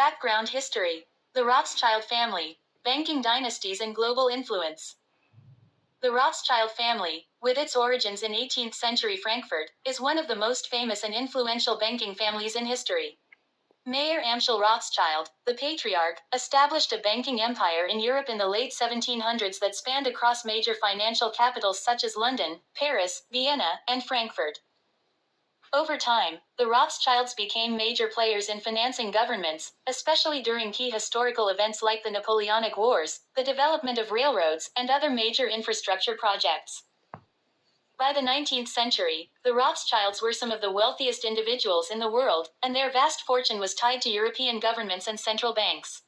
Background history. The Rothschild family, banking dynasties and global influence. The Rothschild family, with its origins in 18th century Frankfurt, is one of the most famous and influential banking families in history. Mayer Amschel Rothschild, the patriarch, established a banking empire in Europe in the late 1700s that spanned across major financial capitals such as London, Paris, Vienna, and Frankfurt. Over time, the Rothschilds became major players in financing governments, especially during key historical events like the Napoleonic Wars, the development of railroads, and other major infrastructure projects. By the 19th century, the Rothschilds were some of the wealthiest individuals in the world, and their vast fortune was tied to European governments and central banks.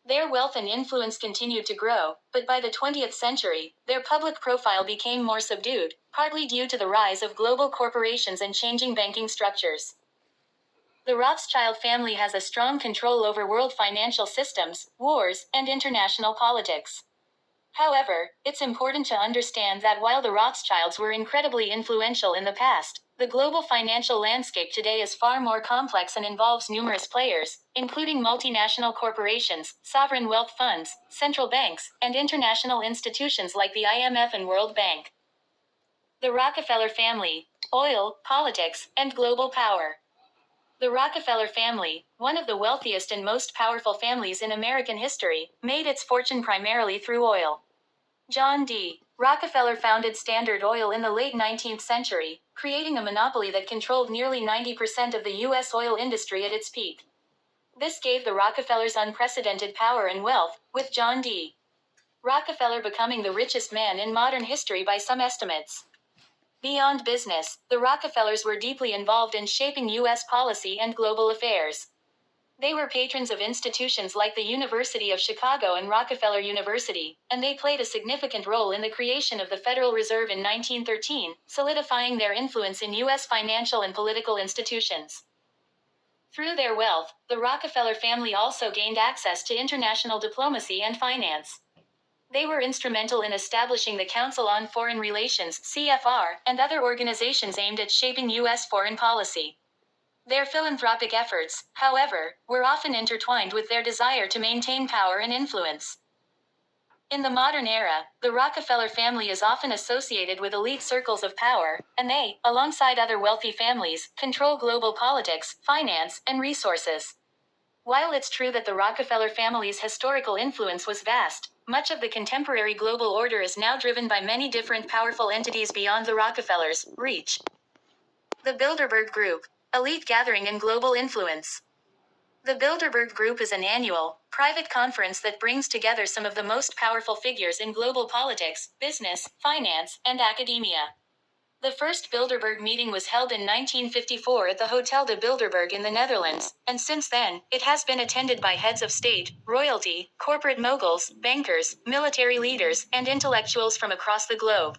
Their wealth and influence continued to grow, but by the 20th century, their public profile became more subdued, partly due to the rise of global corporations and changing banking structures. The Rothschild family has a strong control over world financial systems, wars, and international politics. However, it's important to understand that while the Rothschilds were incredibly influential in the past, the global financial landscape today is far more complex and involves numerous players, including multinational corporations, sovereign wealth funds, central banks, and international institutions like the IMF and World Bank. The Rockefeller family, oil, politics, and global power. The Rockefeller family, one of the wealthiest and most powerful families in American history, made its fortune primarily through oil. John D. Rockefeller founded Standard Oil in the late 19th century, creating a monopoly that controlled nearly 90% of the U.S. oil industry at its peak. This gave the Rockefellers unprecedented power and wealth, with John D. Rockefeller becoming the richest man in modern history by some estimates. Beyond business, the Rockefellers were deeply involved in shaping U.S. policy and global affairs. They were patrons of institutions like the University of Chicago and Rockefeller University, and they played a significant role in the creation of the Federal Reserve in 1913, solidifying their influence in U.S. financial and political institutions. Through their wealth, the Rockefeller family also gained access to international diplomacy and finance. They were instrumental in establishing the Council on Foreign Relations (CFR) and other organizations aimed at shaping U.S. foreign policy. Their philanthropic efforts, however, were often intertwined with their desire to maintain power and influence. In the modern era, the Rockefeller family is often associated with elite circles of power, and they, alongside other wealthy families, control global politics, finance, and resources. While it's true that the Rockefeller family's historical influence was vast, much of the contemporary global order is now driven by many different powerful entities beyond the Rockefellers' reach. The Bilderberg Group. Elite gathering and global influence. The Bilderberg Group is an annual, private conference that brings together some of the most powerful figures in global politics, business, finance, and academia. The first Bilderberg meeting was held in 1954 at the Hotel de Bilderberg in the Netherlands, and since then, it has been attended by heads of state, royalty, corporate moguls, bankers, military leaders, and intellectuals from across the globe.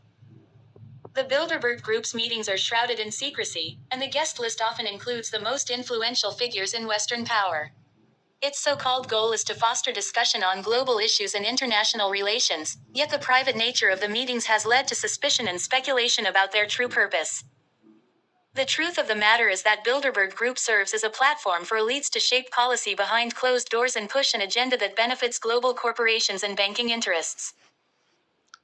The Bilderberg Group's meetings are shrouded in secrecy, and the guest list often includes the most influential figures in Western power. Its so-called goal is to foster discussion on global issues and international relations, yet the private nature of the meetings has led to suspicion and speculation about their true purpose. The truth of the matter is that Bilderberg Group serves as a platform for elites to shape policy behind closed doors and push an agenda that benefits global corporations and banking interests.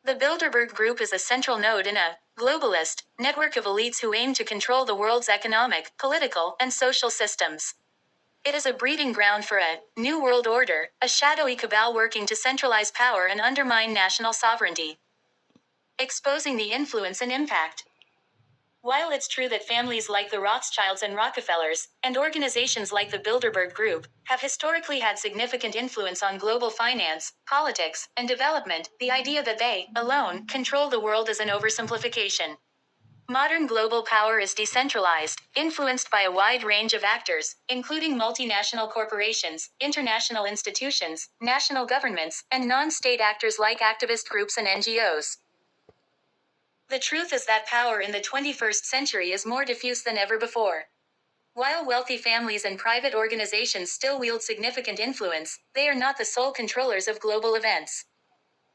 The Bilderberg Group is a central node in a globalist network of elites who aim to control the world's economic, political, and social systems. It is a breeding ground for a new world order, a shadowy cabal working to centralize power and undermine national sovereignty. Exposing the influence and impact. While it's true that families like the Rothschilds and Rockefellers, and organizations like the Bilderberg Group, have historically had significant influence on global finance, politics, and development, the idea that they, alone, control the world is an oversimplification. Modern global power is decentralized, influenced by a wide range of actors, including multinational corporations, international institutions, national governments, and non-state actors like activist groups and NGOs. The truth is that power in the 21st century is more diffuse than ever before. While wealthy families and private organizations still wield significant influence, they are not the sole controllers of global events.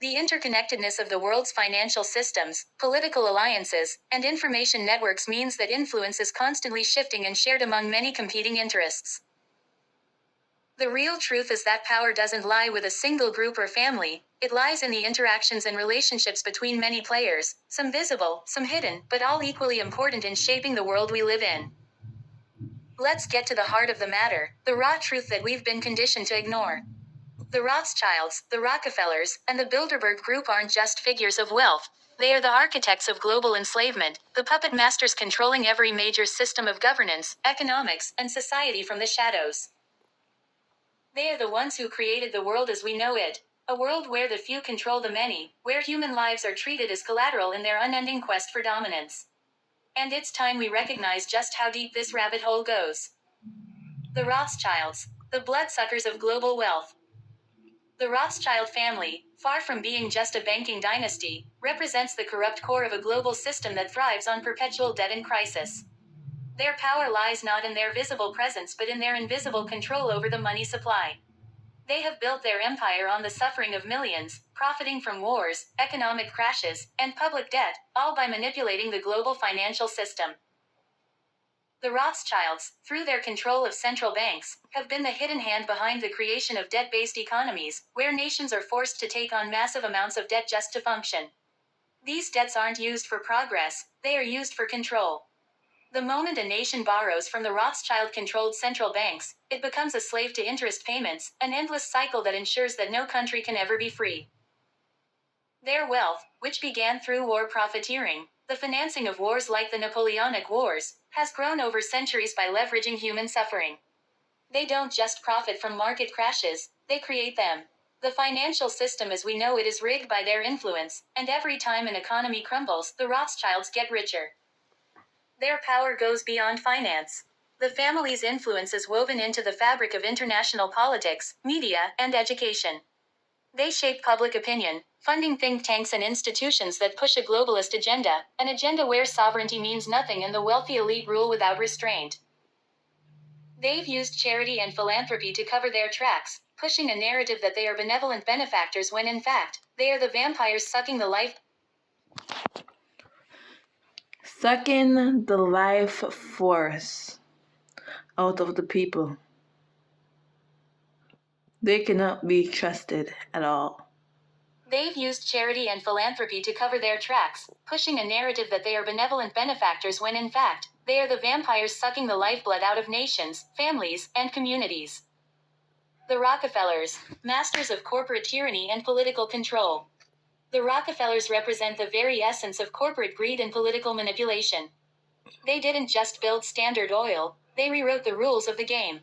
The interconnectedness of the world's financial systems, political alliances, and information networks means that influence is constantly shifting and shared among many competing interests. The real truth is that power doesn't lie with a single group or family, it lies in the interactions and relationships between many players, some visible, some hidden, but all equally important in shaping the world we live in. Let's get to the heart of the matter, the raw truth that we've been conditioned to ignore. The Rothschilds, the Rockefellers, and the Bilderberg Group aren't just figures of wealth. They are the architects of global enslavement, the puppet masters controlling every major system of governance, economics, and society from the shadows. They are the ones who created the world as we know it, a world where the few control the many, where human lives are treated as collateral in their unending quest for dominance. And it's time we recognize just how deep this rabbit hole goes. The Rothschilds, the bloodsuckers of global wealth. The Rothschild family, far from being just a banking dynasty, represents the corrupt core of a global system that thrives on perpetual debt and crisis. Their power lies not in their visible presence but in their invisible control over the money supply. They have built their empire on the suffering of millions, profiting from wars, economic crashes, and public debt, all by manipulating the global financial system. The Rothschilds, through their control of central banks, have been the hidden hand behind the creation of debt-based economies, where nations are forced to take on massive amounts of debt just to function. These debts aren't used for progress, they are used for control. The moment a nation borrows from the Rothschild-controlled central banks, it becomes a slave to interest payments, an endless cycle that ensures that no country can ever be free. Their wealth, which began through war profiteering, the financing of wars like the Napoleonic Wars, has grown over centuries by leveraging human suffering. They don't just profit from market crashes, they create them. The financial system as we know it is rigged by their influence, and every time an economy crumbles, the Rothschilds get richer. Their power goes beyond finance. The family's influence is woven into the fabric of international politics, media, and education. They shape public opinion, funding think tanks and institutions that push a globalist agenda, an agenda where sovereignty means nothing and the wealthy elite rule without restraint. They've used charity and philanthropy to cover their tracks, pushing a narrative that they are benevolent benefactors when in fact, they are the vampires sucking the life force out of the people. They cannot be trusted at all. They've used charity and philanthropy to cover their tracks, pushing a narrative that they are benevolent benefactors when in fact, they are the vampires sucking the lifeblood out of nations, families, and communities. The Rockefellers, masters of corporate tyranny and political control. The Rockefellers represent the very essence of corporate greed and political manipulation. They didn't just build Standard Oil, they rewrote the rules of the game.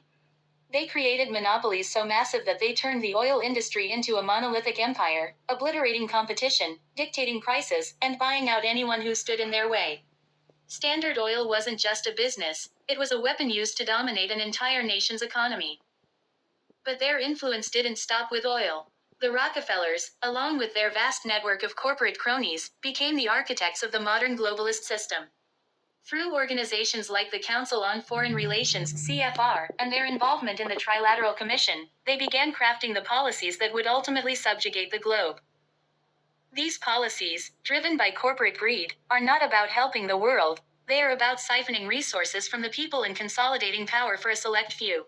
They created monopolies so massive that they turned the oil industry into a monolithic empire, obliterating competition, dictating prices, and buying out anyone who stood in their way. Standard Oil wasn't just a business, it was a weapon used to dominate an entire nation's economy. But their influence didn't stop with oil. The Rockefellers, along with their vast network of corporate cronies, became the architects of the modern globalist system. Through organizations like the Council on Foreign Relations (CFR) and their involvement in the Trilateral Commission, they began crafting the policies that would ultimately subjugate the globe. These policies, driven by corporate greed, are not about helping the world, they are about siphoning resources from the people and consolidating power for a select few.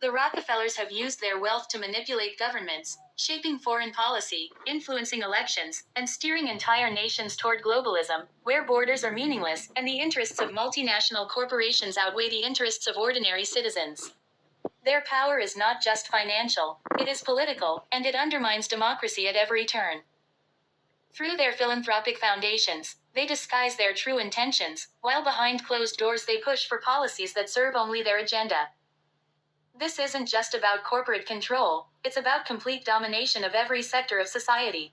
The Rockefellers have used their wealth to manipulate governments, shaping foreign policy, influencing elections, and steering entire nations toward globalism, where borders are meaningless and the interests of multinational corporations outweigh the interests of ordinary citizens. Their power is not just financial, it is political, and it undermines democracy at every turn. Through their philanthropic foundations, they disguise their true intentions, while behind closed doors they push for policies that serve only their agenda. This isn't just about corporate control, it's about complete domination of every sector of society.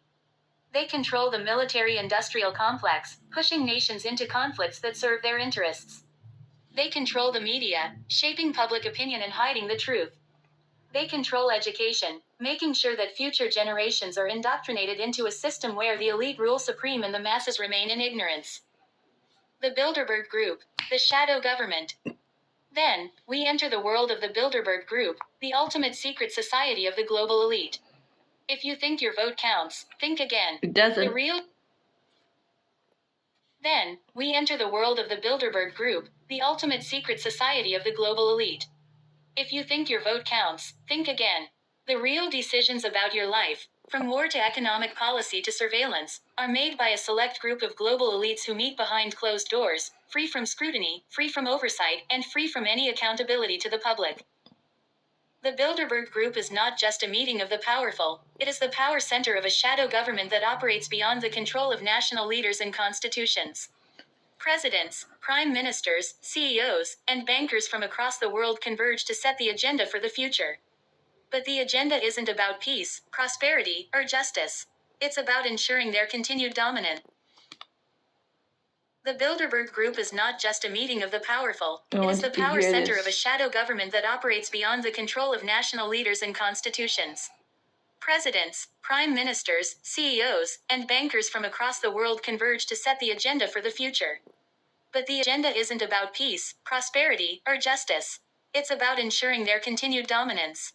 They control the military-industrial complex, pushing nations into conflicts that serve their interests. They control the media, shaping public opinion and hiding the truth. They control education, making sure that future generations are indoctrinated into a system where the elite rule supreme and the masses remain in ignorance. The Bilderberg Group, the shadow government. Then, we enter the world of the Bilderberg Group, the ultimate secret society of the global elite. If you think your vote counts, think again. It doesn't. Then, we enter the world of the Bilderberg Group, the ultimate secret society of the global elite. If you think your vote counts, think again. The real decisions about your life, from war to economic policy to surveillance, are made by a select group of global elites who meet behind closed doors, free from scrutiny, free from oversight, and free from any accountability to the public. The Bilderberg Group is not just a meeting of the powerful, it is the power center of a shadow government that operates beyond the control of national leaders and constitutions. Presidents, prime ministers, CEOs, and bankers from across the world converge to set the agenda for the future. But the agenda isn't about peace, prosperity, or justice. It's about ensuring their continued dominance. The Bilderberg Group is not just a meeting of the powerful. It is the power center of a shadow government that operates beyond the control of national leaders and constitutions. Presidents, prime ministers, CEOs, and bankers from across the world converge to set the agenda for the future. But the agenda isn't about peace, prosperity, or justice. It's about ensuring their continued dominance.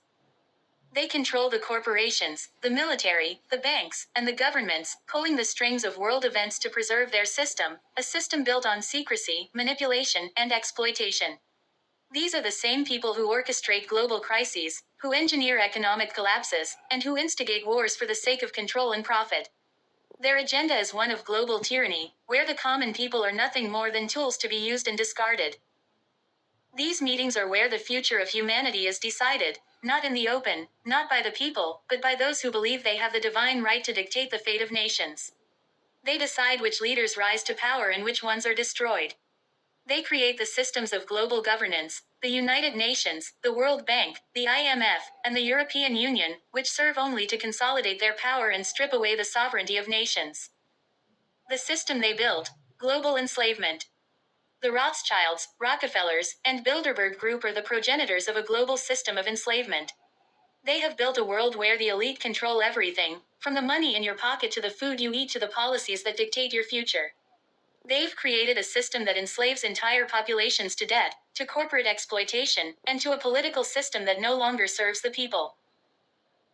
They control the corporations, the military, the banks, and the governments, pulling the strings of world events to preserve their system, a system built on secrecy, manipulation, and exploitation. These are the same people who orchestrate global crises, who engineer economic collapses, and who instigate wars for the sake of control and profit. Their agenda is one of global tyranny, where the common people are nothing more than tools to be used and discarded. These meetings are where the future of humanity is decided, not in the open, not by the people, but by those who believe they have the divine right to dictate the fate of nations. They decide which leaders rise to power and which ones are destroyed. They create the systems of global governance, the United Nations, the World Bank, the IMF, and the European Union, which serve only to consolidate their power and strip away the sovereignty of nations. The system they built: global enslavement. The Rothschilds, Rockefellers, and Bilderberg Group are the progenitors of a global system of enslavement. They have built a world where the elite control everything, from the money in your pocket to the food you eat to the policies that dictate your future. They've created a system that enslaves entire populations to debt, to corporate exploitation, and to a political system that no longer serves the people.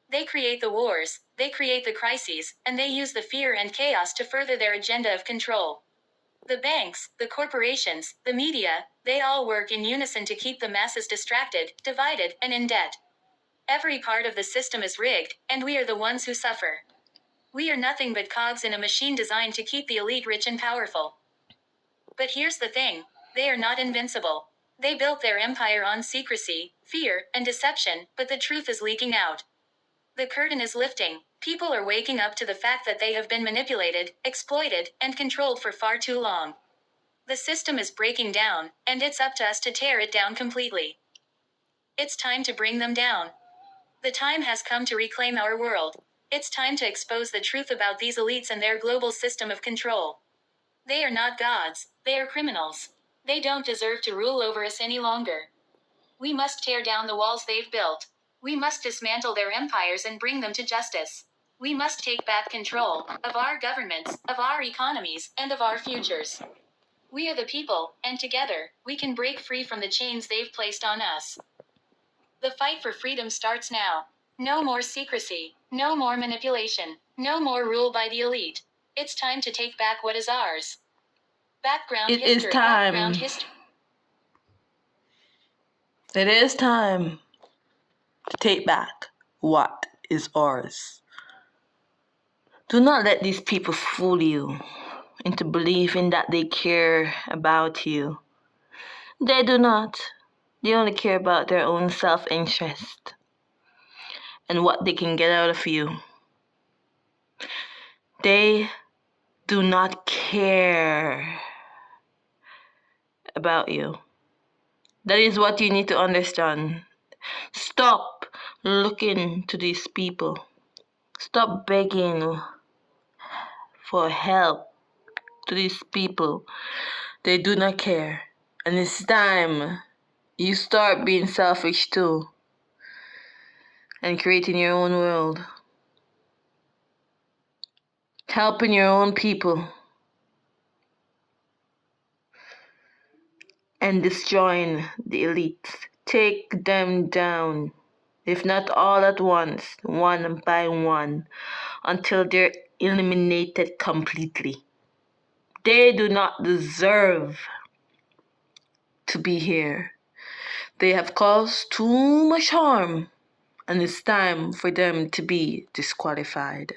They create the wars, they create the crises, and they use the fear and chaos to further their agenda of control. The banks, the corporations, the media, they all work in unison to keep the masses distracted, divided, and in debt. Every part of the system is rigged, and we are the ones who suffer. We are nothing but cogs in a machine designed to keep the elite rich and powerful. But here's the thing: they are not invincible. They built their empire on secrecy, fear, and deception, but the truth is leaking out. The curtain is lifting. People are waking up to the fact that they have been manipulated, exploited, and controlled for far too long. The system is breaking down, and it's up to us to tear it down completely. It's time to bring them down. The time has come to reclaim our world. It's time to expose the truth about these elites and their global system of control. They are not gods, they are criminals. They don't deserve to rule over us any longer. We must tear down the walls they've built. We must dismantle their empires and bring them to justice. We must take back control of our governments, of our economies, and of our futures. We are the people, and together, we can break free from the chains they've placed on us. The fight for freedom starts now. No more secrecy, no more manipulation, no more rule by the elite. It's time to take back what is ours. It is time. It is time to take back what is ours. Do not let these people fool you into believing that they care about you. They do not. They only care about their own self-interest and what they can get out of you. They do not care about you. That is what you need to understand. Stop looking to these people. Stop begging for help to these people. They do not care. And it's time you start being selfish too and creating your own world. Helping your own people and destroying the elites. Take them down, if not all at once, one by one, until they're eliminated completely. They do not deserve to be here. They have caused too much harm, and it's time for them to be disqualified.